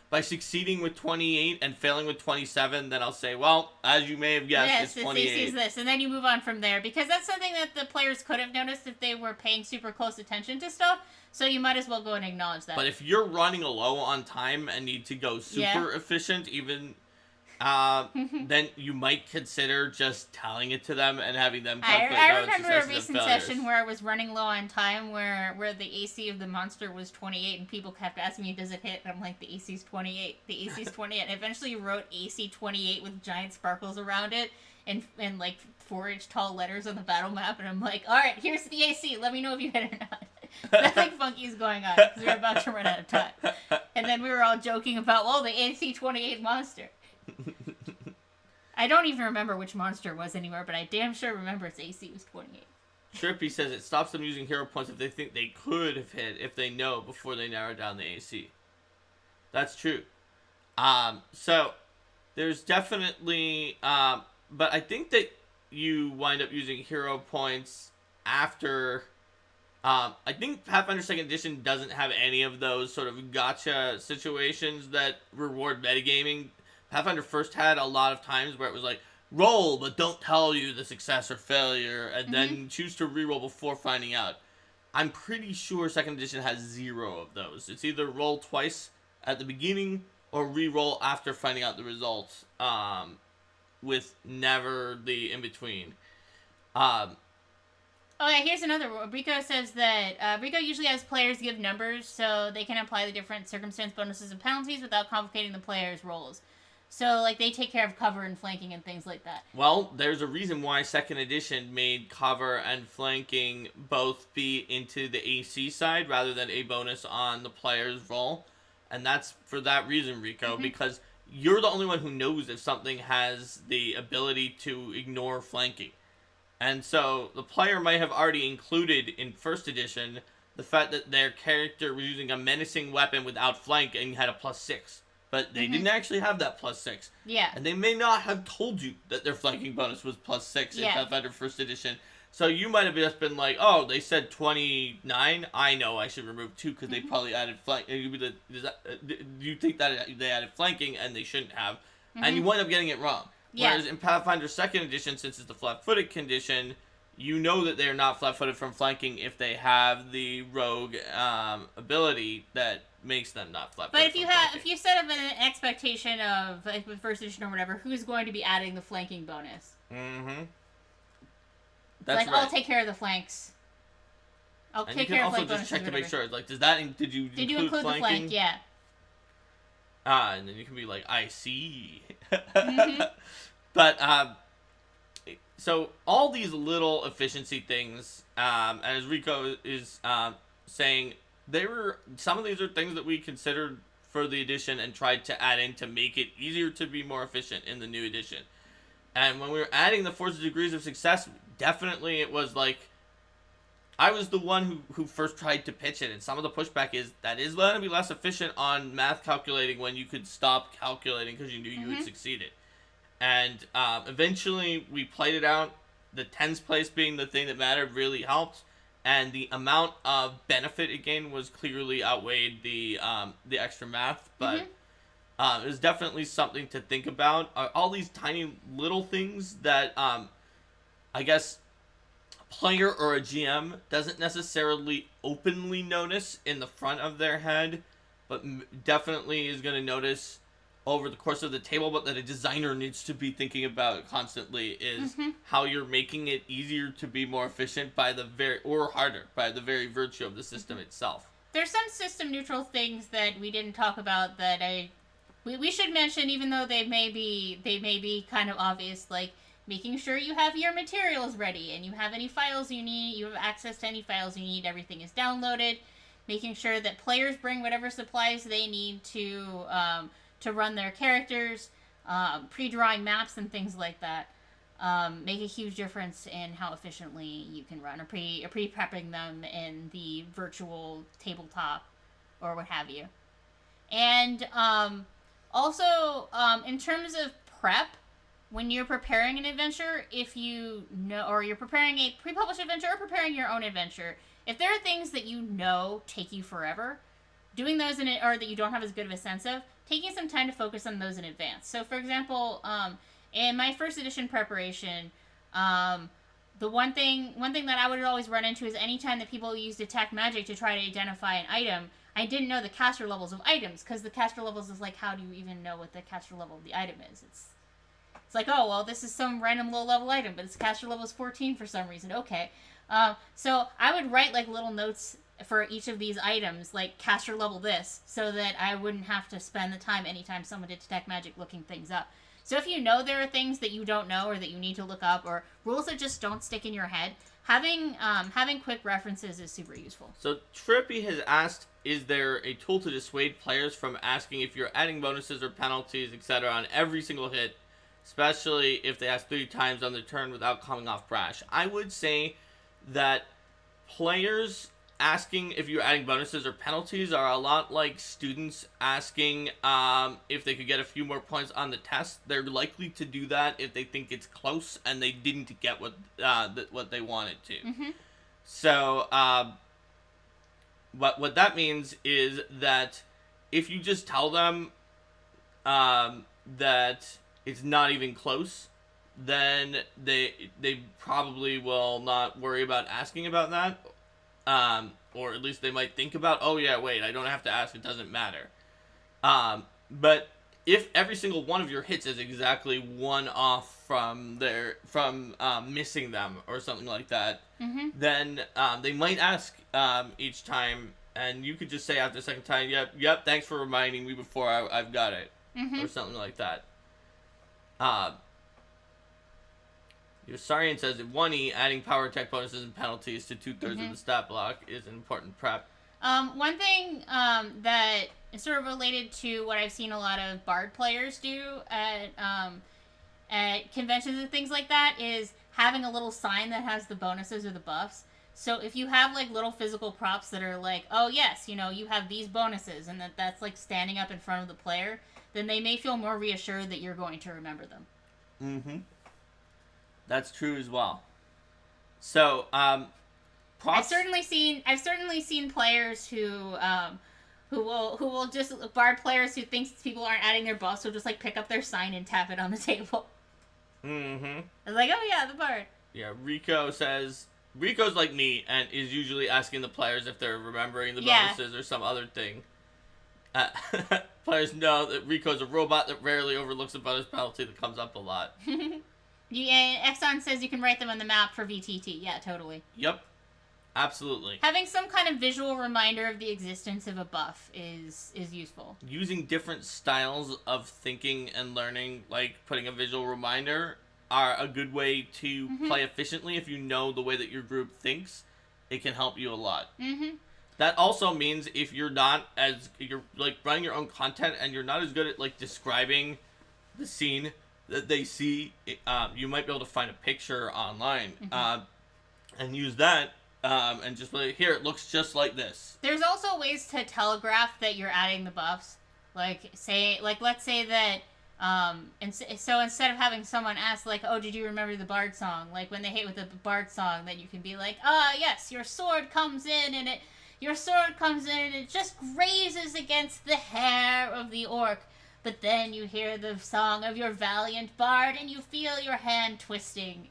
by succeeding with 28 and failing with 27, then I'll say, well, as you may have guessed, it's 28. Yes, this, and then you move on from there, because that's something that the players could have noticed if they were paying super close attention to stuff, so you might as well go and acknowledge that. But if you're running low on time and need to go super efficient, even, then you might consider just telling it to them and having them calculate I remember a recent session where I was running low on time where the AC of the monster was 28 and people kept asking me, does it hit? And I'm like, the AC's 28. The AC's 28. And eventually you wrote AC 28 with giant sparkles around it and like 4-inch tall letters on the battle map. And I'm like, alright, here's the AC. Let me know if you hit or not. Nothing funky is going on because we were about to run out of time. And then we were all joking about, well, the AC 28 monster. I don't even remember which monster it was anymore, but I damn sure remember its AC was 28. Trippy says it stops them using hero points if they think they could have hit if they know before they narrow down the AC. That's true. So there's definitely, but I think that you wind up using hero points after. I think Pathfinder 2nd Edition doesn't have any of those sort of gotcha situations that reward metagaming. Pathfinder first had a lot of times where it was like, roll, but don't tell you the success or failure, and then choose to reroll before finding out. I'm pretty sure 2nd Edition has 0 of those. It's either roll twice at the beginning or reroll after finding out the results, with never the in-between. Oh yeah, here's another one. Rico says that Rico usually has players give numbers so they can apply the different circumstance bonuses and penalties without complicating the player's rolls. So, like, they take care of cover and flanking and things like that. Well, there's a reason why 2nd Edition made cover and flanking both be into the AC side rather than a bonus on the player's roll. And that's for that reason, Rico, because you're the only one who knows if something has the ability to ignore flanking. And so, the player might have already included in 1st Edition the fact that their character was using a menacing weapon without flank and had a +6. But they didn't actually have that +6. Yeah. And they may not have told you that their flanking bonus was +6 in Pathfinder 1st Edition. So you might have just been like, oh, they said 29. I know I should remove 2 because they probably added flank. Do you think that they added flanking and they shouldn't have? And you wind up getting it wrong. Yeah. Whereas in Pathfinder 2nd Edition, since it's the flat-footed condition, you know that they're not flat-footed from flanking if they have the rogue ability that makes them not flat-footed. But if you set up an expectation of, like, with 1st Edition or whatever, who's going to be adding the flanking bonus? That's like, right. I'll take care of the flanks. I'll take care of flank bonuses. And you can also just check to make sure. Like, did you include the flank? Yeah. And then you can be like, I see. But so all these little efficiency things, as Rico is saying, some of these are things that we considered for the edition and tried to add in to make it easier to be more efficient in the new edition. And when we were adding the 4 degrees of success, definitely it was like, I was the one who first tried to pitch it, and some of the pushback is that is going to be less efficient on math calculating when you could stop calculating because you knew you had succeeded. And eventually we played it out. The tens place being the thing that mattered really helped. And the amount of benefit it gained was clearly outweighed the extra math. But it was definitely something to think about. All these tiny little things that I guess a player or a GM doesn't necessarily openly notice in the front of their head, but definitely is going to notice over the course of the table, but that a designer needs to be thinking about constantly is how you're making it easier to be more efficient or harder by the very virtue of the system itself. There's some system neutral things that we didn't talk about that we should mention, even though they may be kind of obvious, like making sure you have your materials ready and you have any files you need, you have access to any files you need, everything is downloaded, making sure that players bring whatever supplies they need to run their characters, pre-drawing maps and things like that. Make a huge difference in how efficiently you can run, or pre-prepping them in the virtual tabletop or what have you. And also, in terms of prep, when you're preparing an adventure, if you know, or you're preparing a pre-published adventure or preparing your own adventure, if there are things that you know take you forever, doing those or that you don't have as good of a sense of, taking some time to focus on those in advance. So, for example, in my first edition preparation, the one thing that I would always run into is anytime that people use detect magic to try to identify an item, I didn't know the caster levels of items, because the caster levels is like, how do you even know what the caster level of the item is? It's like, oh, well, this is some random low-level item, but its caster level is 14 for some reason. Okay. So I would write, like, little notes for each of these items, like, caster level this, so that I wouldn't have to spend the time anytime someone did detect magic looking things up. So if you know there are things that you don't know or that you need to look up, or rules that just don't stick in your head, having quick references is super useful. So Trippy has asked, is there a tool to dissuade players from asking if you're adding bonuses or penalties, etc. on every single hit, especially if they ask 3 times on their turn without coming off brash? I would say that players asking if you're adding bonuses or penalties are a lot like students asking if they could get a few more points on the test. They're likely to do that if they think it's close and they didn't get what they wanted to. So what that means is that if you just tell them that it's not even close, then they probably will not worry about asking about that. Or at least they might think about, oh yeah, wait, I don't have to ask, it doesn't matter. But if every single one of your hits is exactly one off from missing them or something like that, then they might ask each time, and you could just say after the second time, yep, thanks for reminding me before I've got it, or something like that. Yosarian says, at 1E, adding power attack bonuses and penalties to 2/3 of the stat block is an important prep. One thing that is sort of related to what I've seen a lot of Bard players do at conventions and things like that is having a little sign that has the bonuses or the buffs. So if you have, like, little physical props that are like, oh, yes, you know, you have these bonuses, and that's, like, standing up in front of the player, then they may feel more reassured that you're going to remember them. That's true as well. So, props... I've certainly seen players who will just, Bard players who think people aren't adding their buffs will just, like, pick up their sign and tap it on the table. It's like, oh yeah, the Bard. Yeah, Rico says, Rico's like me and is usually asking the players if they're remembering the bonuses or some other thing. Players know that Rico's a robot that rarely overlooks a bonus penalty that comes up a lot. Exxon says you can write them on the map for VTT. Yeah, totally. Yep. Absolutely. Having some kind of visual reminder of the existence of a buff is useful. Using different styles of thinking and learning, like putting a visual reminder, are a good way to play efficiently. If you know the way that your group thinks, it can help you a lot. That also means if you're like running your own content and you're not as good at like describing the scene that they see, you might be able to find a picture online and use that and just like, here, it looks just like this. There's also ways to telegraph that you're adding the buffs. Let's say that so instead of having someone ask like, oh, did you remember the Bard song? Like when they hit with the Bard song, then you can be like, yes, your sword comes in and it just grazes against the hair of the orc. But then you hear the song of your valiant bard, and you feel your hand twisting,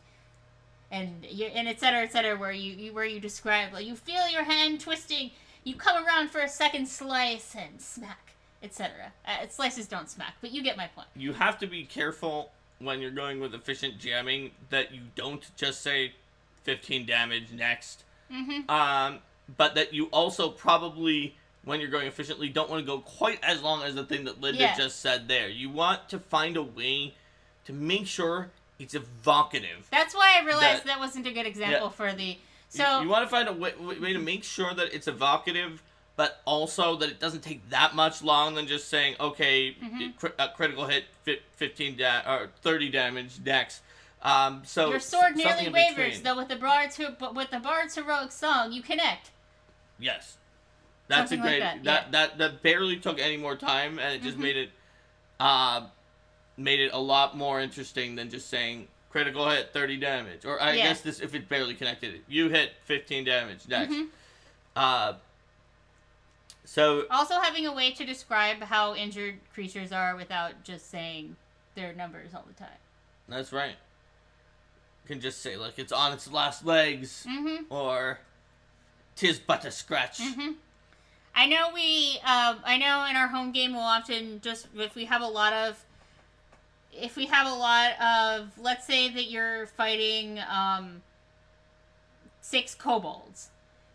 and et cetera, where you describe, like, you feel your hand twisting. You come around for a second slice and smack, etc. Slices don't smack, but you get my point. You have to be careful when you're going with efficient jamming that you don't just say 15 damage next. But that you also probably, when you're going efficiently, don't want to go quite as long as the thing that Linda just said there. You want to find a way to make sure it's evocative. That's why I realized that wasn't a good example for the... So you want to find a way to make sure that it's evocative, but also that it doesn't take that much long than just saying, okay, critical hit, 15 or 30 damage next. So your sword nearly wavers, though with the Bard's heroic song, you connect. Yes, that's something a great. like That barely took any more time, and it just made it a lot more interesting than just saying critical hit, 30 damage, or I guess this if it barely connected it, you hit 15 damage next. So also having a way to describe how injured creatures are without just saying their numbers all the time. That's right. You can just say like it's on its last legs, or 'tis but a scratch. I know I know in our home game we'll often just if we have a lot of, let's say that you're fighting 6 kobolds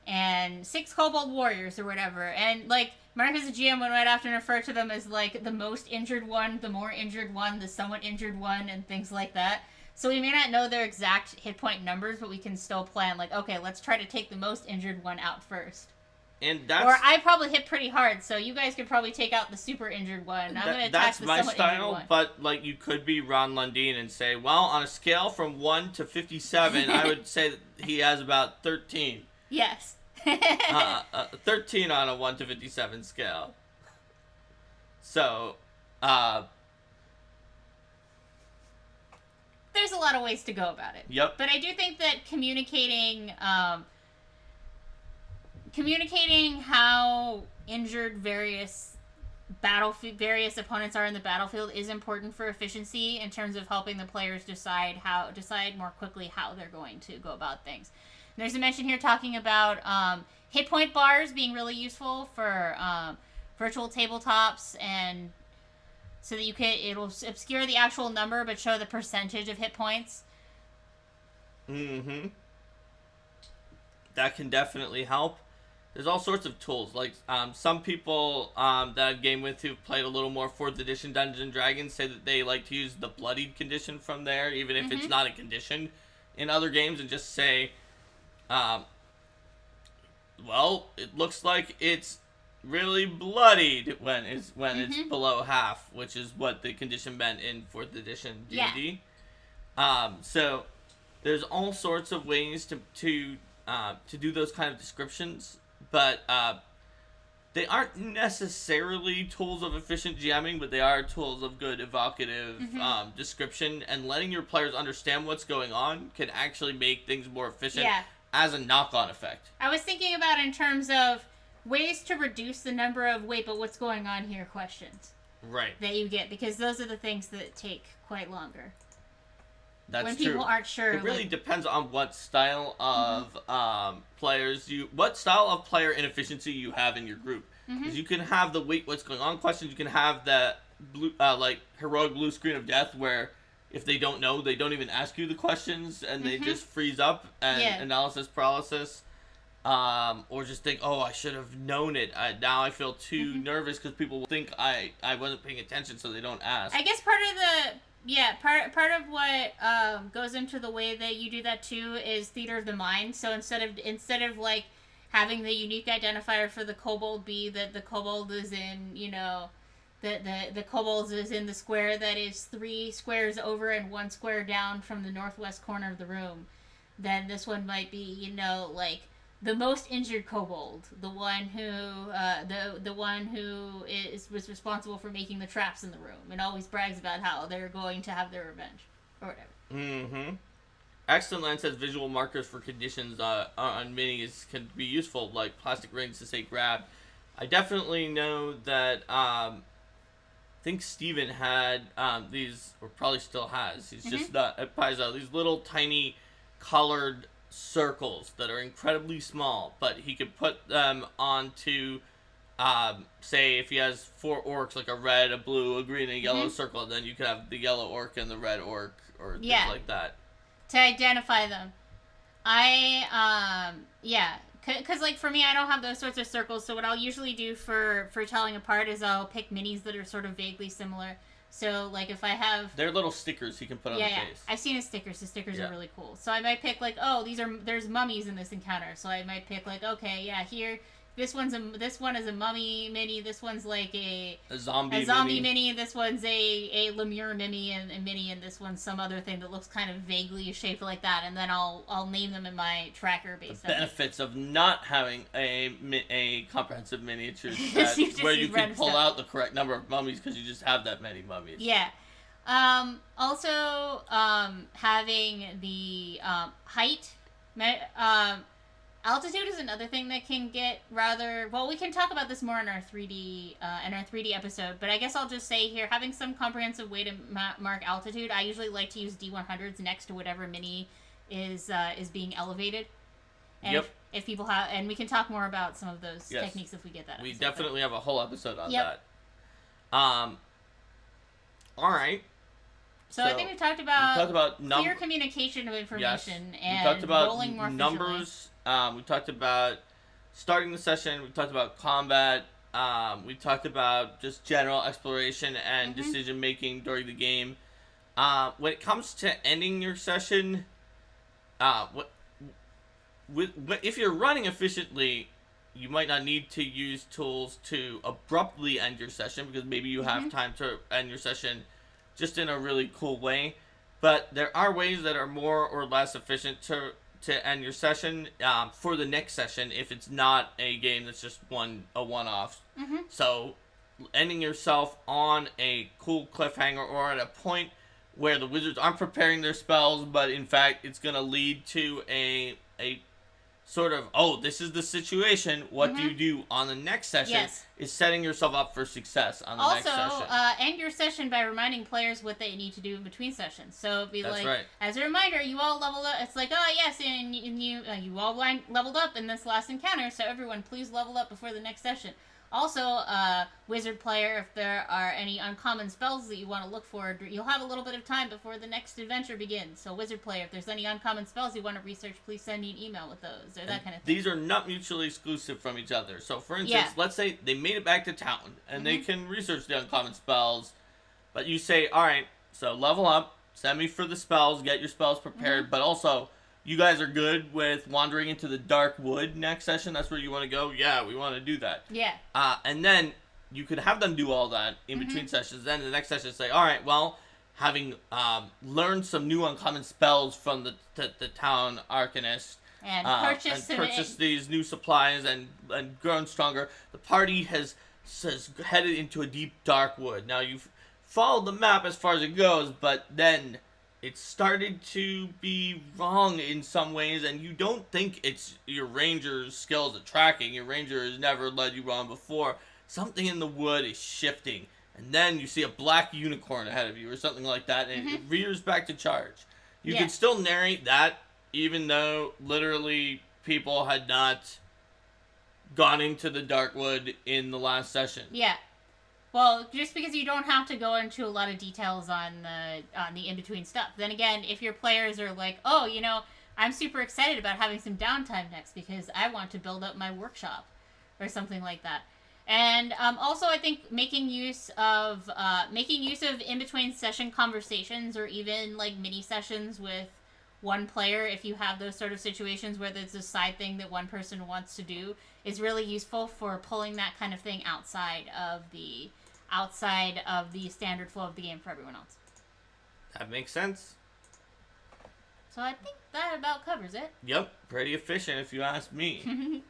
and 6 kobold warriors or whatever, and like Mark as a GM would might often refer to them as like the most injured one, the more injured one, the somewhat injured one, and things like that. So we may not know their exact hit point numbers, but we can still plan like, okay, let's try to take the most injured one out first. And that's... Or I probably hit pretty hard, so you guys could probably take out the super injured one. I'm going to attack the somewhat injured one. That's my style, but like you could be Ron Lundeen and say, well, on a scale from 1 to 57, I would say that he has about 13. Yes. 13 on a 1 to 57 scale. So, there's a lot of ways to go about it. Yep. But I do think that communicating how injured various opponents are in the battlefield is important for efficiency in terms of helping the players decide more quickly how they're going to go about things. And there's a mention here talking about hit point bars being really useful for virtual tabletops, and so that it'll obscure the actual number but show the percentage of hit points. That can definitely help. There's all sorts of tools. Like some people that I've gamed with who've played a little more 4th edition Dungeons & Dragons say that they like to use the bloodied condition from there, even if it's not a condition in other games, and just say, well, it looks like it's really bloodied when it's below half, which is what the condition meant in 4th edition D&D. So there's all sorts of ways to do those kind of descriptions, but they aren't necessarily tools of efficient GMing, but they are tools of good evocative description, and letting your players understand what's going on can actually make things more efficient as a knock-on effect. I was thinking about in terms of ways to reduce the number of wait, but what's going on here questions. Right. That you get, because those are the things that take quite longer. That's when true. People aren't sure. It really depends on what style of what style of player inefficiency you have in your group. Because you can have the wait, what's going on questions. You can have the blue, like heroic blue screen of death, where if they don't know, they don't even ask you the questions, and they just freeze up and analysis paralysis. Or just think, oh, I should have known it. Now I feel too nervous because people will think I wasn't paying attention, so they don't ask. I guess part of what goes into the way that you do that too is theater of the mind. So instead of like having the unique identifier for the kobold be that the kobold is in, the kobold is in the square that is 3 squares over and 1 square down from the northwest corner of the room, then this one might be, like the most injured kobold, the one who was responsible for making the traps in the room, and always brags about how they're going to have their revenge or whatever. Excellent Land says visual markers for conditions on minis can be useful, like plastic rings to say grab. I definitely know that I think Steven had these, or probably still has. He's just not at Paizo. These little tiny colored circles that are incredibly small, but he could put them onto say if he has 4 orcs, like a red, a blue, a green, and a yellow circle, then you could have the yellow orc and the red orc, or things like that. To identify them. Because, like, for me, I don't have those sorts of circles, so what I'll usually do for telling apart is I'll pick minis that are sort of vaguely similar. So, like, if I have... They're little stickers you can put on the base. I've seen the stickers. The stickers are really cool. So I might pick, like, oh, there's mummies in this encounter. So I might pick, like, okay, yeah, here... This one is a mummy mini. This one's like a zombie mini. This one's a Lemure mini and this one's some other thing that looks kind of vaguely shaped like that. And then I'll name them in my tracker based on benefits of not having a comprehensive miniature set where you can pull out the correct number of mummies because you just have that many mummies. Yeah. Also, having the height. Altitude is another thing that can get rather... Well, we can talk about this more in our 3D episode, but I guess I'll just say here, having some comprehensive way to mark altitude, I usually like to use D100s next to whatever mini is being elevated. And if people have... And we can talk more about some of those techniques if we get that. We definitely have a whole episode on that. All right. So I think we talked about clear communication of information and we talked about rolling more numbers. We talked about starting the session. We talked about combat. We talked about just general exploration and decision making during the game. When it comes to ending your session, if you're running efficiently, you might not need to use tools to abruptly end your session because maybe you have time to end your session just in a really cool way. But there are ways that are more or less efficient to end your session for the next session if it's not a game that's just a one-off. So ending yourself on a cool cliffhanger or at a point where the wizards aren't preparing their spells, but in fact it's going to lead to a sort of, oh, this is the situation, what do you do on the next session, is setting yourself up for success on the next session. Also, end your session by reminding players what they need to do in between sessions. So it'd be as a reminder, you all leveled up. It's like, oh, yes, and you all leveled up in this last encounter, so everyone please level up before the next session. Also, wizard player, if there are any uncommon spells that you want to look for, you'll have a little bit of time before the next adventure begins. So, wizard player, if there's any uncommon spells you want to research, please send me an email with those, or that kind of thing. These are not mutually exclusive from each other. So, for instance, let's say they made it back to town, and they can research the uncommon spells, but you say, alright, so level up, send me for the spells, get your spells prepared, but also... You guys are good with wandering into the dark wood next session? That's where you want to go? Yeah, we want to do that. Yeah. And then you could have them do all that in between sessions. Then the next session say, all right, well, having learned some new uncommon spells from the town arcanist and purchase these new supplies and grown stronger, the party has headed into a deep dark wood. Now, you've followed the map as far as it goes, but then... it started to be wrong in some ways, and you don't think it's your ranger's skills at tracking. Your ranger has never led you wrong before. Something in the wood is shifting, and then you see a black unicorn ahead of you or something like that, and it rears back to charge. You can still narrate that, even though literally people had not gone into the dark wood in the last session. Yeah. Well, just because you don't have to go into a lot of details on the in-between stuff. Then again, if your players are like, oh, I'm super excited about having some downtime next because I want to build up my workshop or something like that. And also, I think making use of in-between session conversations or even like mini sessions with one player, if you have those sort of situations where there's a side thing that one person wants to do, is really useful for pulling that kind of thing outside of the standard flow of the game for everyone else. That makes sense. So I think that about covers it. Yep, pretty efficient if you ask me.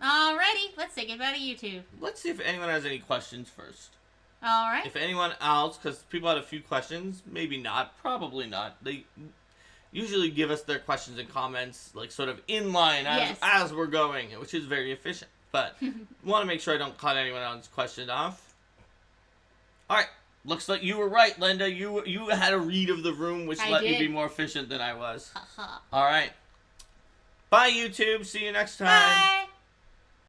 Alrighty, let's say goodbye to YouTube. Let's see if anyone has any questions first. Alright. If anyone else, because people had a few questions, maybe not, probably not. They usually give us their questions and comments, like sort of in line as we're going, which is very efficient. But want to make sure I don't cut anyone else's question off. All right, looks like you were right, Linda. You had a read of the room, which let you be more efficient than I was. All right. Bye, YouTube. See you next time. Bye.